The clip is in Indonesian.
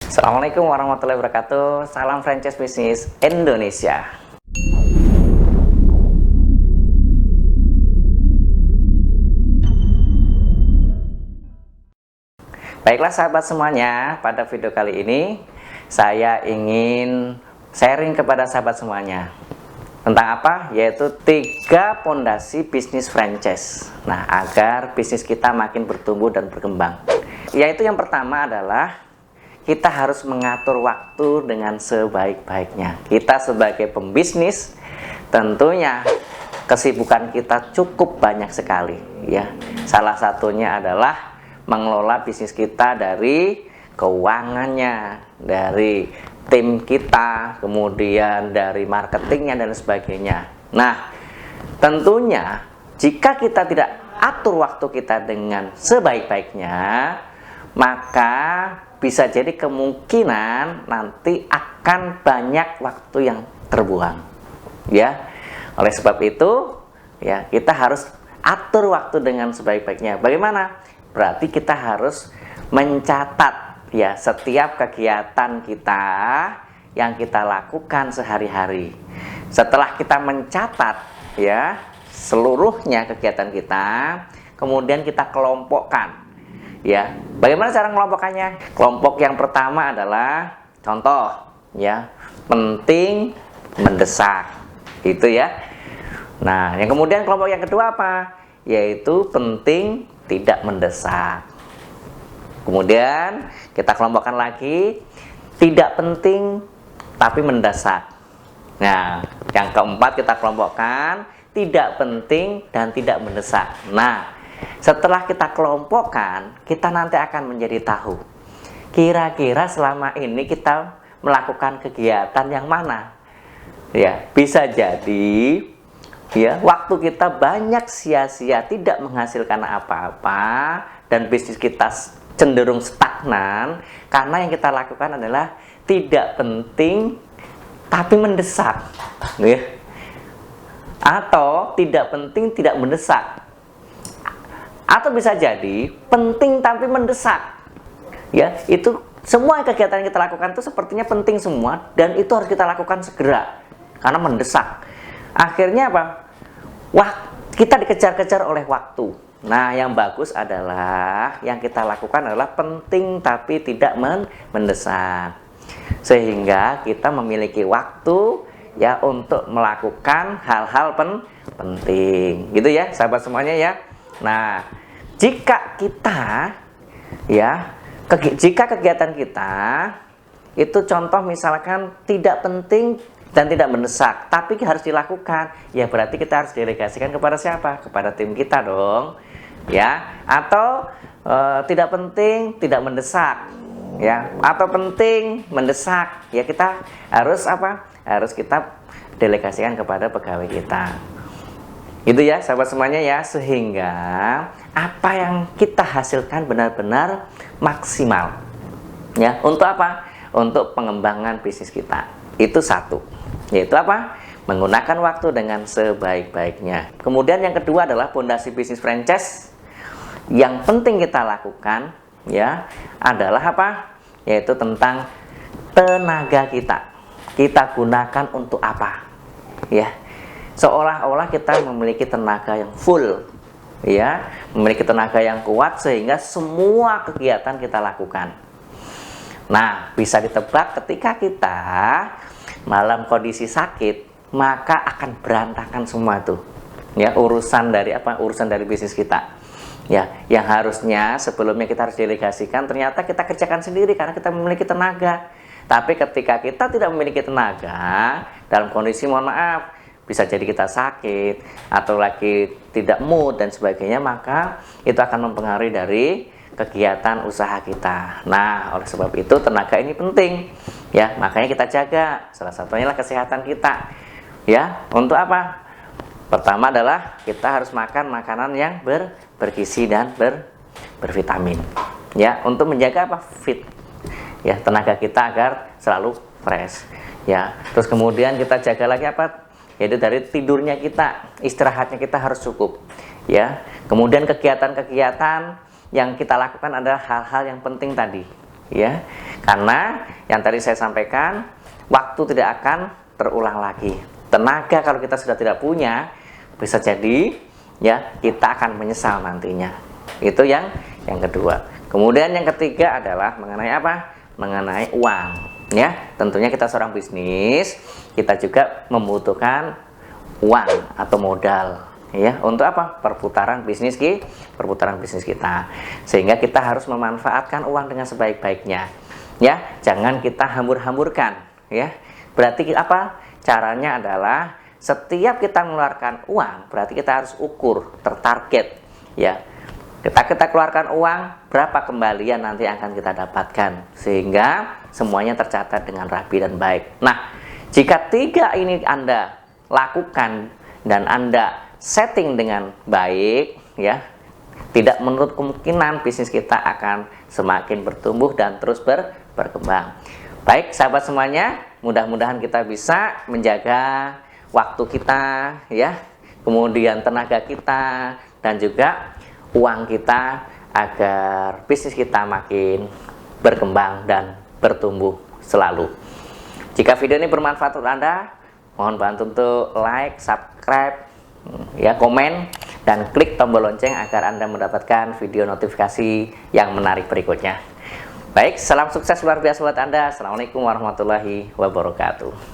Assalamualaikum warahmatullahi wabarakatuh. Salam franchise bisnis Indonesia. Baiklah sahabat semuanya, pada video kali ini saya ingin sharing kepada sahabat semuanya tentang apa? Yaitu 3 pondasi bisnis franchise. Nah, agar bisnis kita makin bertumbuh dan berkembang. Yaitu yang pertama adalah kita harus mengatur waktu dengan sebaik-baiknya. Kita sebagai pembisnis tentunya kesibukan kita cukup banyak sekali ya. Salah satunya adalah mengelola bisnis kita dari keuangannya, dari tim kita, kemudian dari marketingnya dan sebagainya. Nah, tentunya jika kita tidak atur waktu kita dengan sebaik-baiknya, maka bisa jadi kemungkinan nanti akan banyak waktu yang terbuang. Ya. Oleh sebab itu, ya, kita harus atur waktu dengan sebaik-baiknya. Bagaimana? Berarti kita harus mencatat ya setiap kegiatan kita yang kita lakukan sehari-hari. Setelah kita mencatat ya seluruhnya kegiatan kita, kemudian kita kelompokkan. Ya, bagaimana cara mengelompokkannya? Kelompok yang pertama adalah contoh ya, penting, mendesak. Itu ya. Nah, yang kemudian kelompok yang kedua apa? Yaitu penting, tidak mendesak. Kemudian kita kelompokkan lagi, tidak penting tapi mendesak. Nah, yang keempat kita kelompokkan, tidak penting dan tidak mendesak. Nah, setelah kita kelompokkan, kita nanti akan menjadi tahu kira-kira selama ini kita melakukan kegiatan yang mana. Ya, bisa jadi ya waktu kita banyak sia-sia, tidak menghasilkan apa-apa, dan bisnis kita cenderung stagnan karena yang kita lakukan adalah tidak penting tapi mendesak ya. Atau tidak penting tidak mendesak, atau bisa jadi penting tapi mendesak ya. Itu semua kegiatan yang kita lakukan itu sepertinya penting semua dan itu harus kita lakukan segera karena mendesak. Akhirnya apa? Wah, kita dikejar-kejar oleh waktu. Nah, yang bagus adalah yang kita lakukan adalah penting tapi tidak mendesak. Sehingga kita memiliki waktu ya untuk melakukan hal-hal penting. Gitu ya, sahabat semuanya ya. Nah, jika kita ya jika kegiatan kita itu contoh misalkan tidak penting dan tidak mendesak, tapi harus dilakukan, ya berarti kita harus delegasikan kepada siapa? Kepada tim kita dong, ya. Atau tidak penting, tidak mendesak, ya. Atau penting, mendesak, ya kita harus apa? Harus kita delegasikan kepada pegawai kita. Itu ya, sahabat semuanya ya, sehingga apa yang kita hasilkan benar-benar maksimal, ya. Untuk apa? Untuk pengembangan bisnis kita. Itu satu, yaitu apa? Menggunakan waktu dengan sebaik-baiknya. Kemudian yang kedua adalah pondasi bisnis franchise yang penting kita lakukan ya adalah apa? Yaitu tentang tenaga kita. Kita gunakan untuk apa? Ya. Seolah-olah kita memiliki tenaga yang full ya, memiliki tenaga yang kuat sehingga semua kegiatan kita lakukan. Nah, bisa ditebak ketika kita malam kondisi sakit, maka akan berantakan semua tuh. Ya, urusan dari apa? Urusan dari bisnis kita. Ya, yang harusnya sebelumnya kita harus delegasikan, ternyata kita kerjakan sendiri karena kita memiliki tenaga. Tapi ketika kita tidak memiliki tenaga, dalam kondisi mohon maaf, bisa jadi kita sakit atau lagi tidak mood dan sebagainya, maka itu akan mempengaruhi dari kegiatan usaha kita. Nah, oleh sebab itu tenaga ini penting ya, makanya kita jaga. Salah satunya adalah kesehatan kita ya. Untuk apa? Pertama adalah kita harus makan makanan yang bergizi dan bervitamin ya, untuk menjaga apa? Fit ya, tenaga kita agar selalu fresh ya. Terus kemudian kita jaga lagi apa? Yaitu dari tidurnya kita, istirahatnya kita harus cukup ya. Kemudian kegiatan-kegiatan yang kita lakukan adalah hal-hal yang penting tadi ya. Karena yang tadi saya sampaikan, waktu tidak akan terulang lagi. Tenaga kalau kita sudah tidak punya, bisa jadi ya kita akan menyesal nantinya. Itu yang kedua. Kemudian yang ketiga adalah mengenai apa? Mengenai uang. Ya, tentunya kita seorang bisnis, kita juga membutuhkan uang atau modal. Ya, untuk apa? Perputaran bisnis kita. Sehingga kita harus memanfaatkan uang dengan sebaik-baiknya. Ya, jangan kita hambur-hamburkan. Ya, berarti apa? Caranya adalah setiap kita mengeluarkan uang, berarti kita harus ukur, tertarget. Ya, kita keluarkan uang, berapa kembalian nanti akan kita dapatkan, sehingga semuanya tercatat dengan rapi dan baik. Nah, jika 3 ini Anda lakukan dan Anda setting dengan baik, ya, tidak menutup kemungkinan bisnis kita akan semakin bertumbuh dan terus berkembang. Baik sahabat semuanya, mudah-mudahan kita bisa menjaga waktu kita, ya, kemudian tenaga kita, dan juga uang kita agar bisnis kita makin berkembang dan bertumbuh selalu. Jika video ini bermanfaat untuk Anda, mohon bantu untuk like, subscribe, ya, komen, dan klik tombol lonceng agar Anda mendapatkan video notifikasi yang menarik berikutnya. Baik, salam sukses luar biasa buat Anda. Assalamualaikum warahmatullahi wabarakatuh.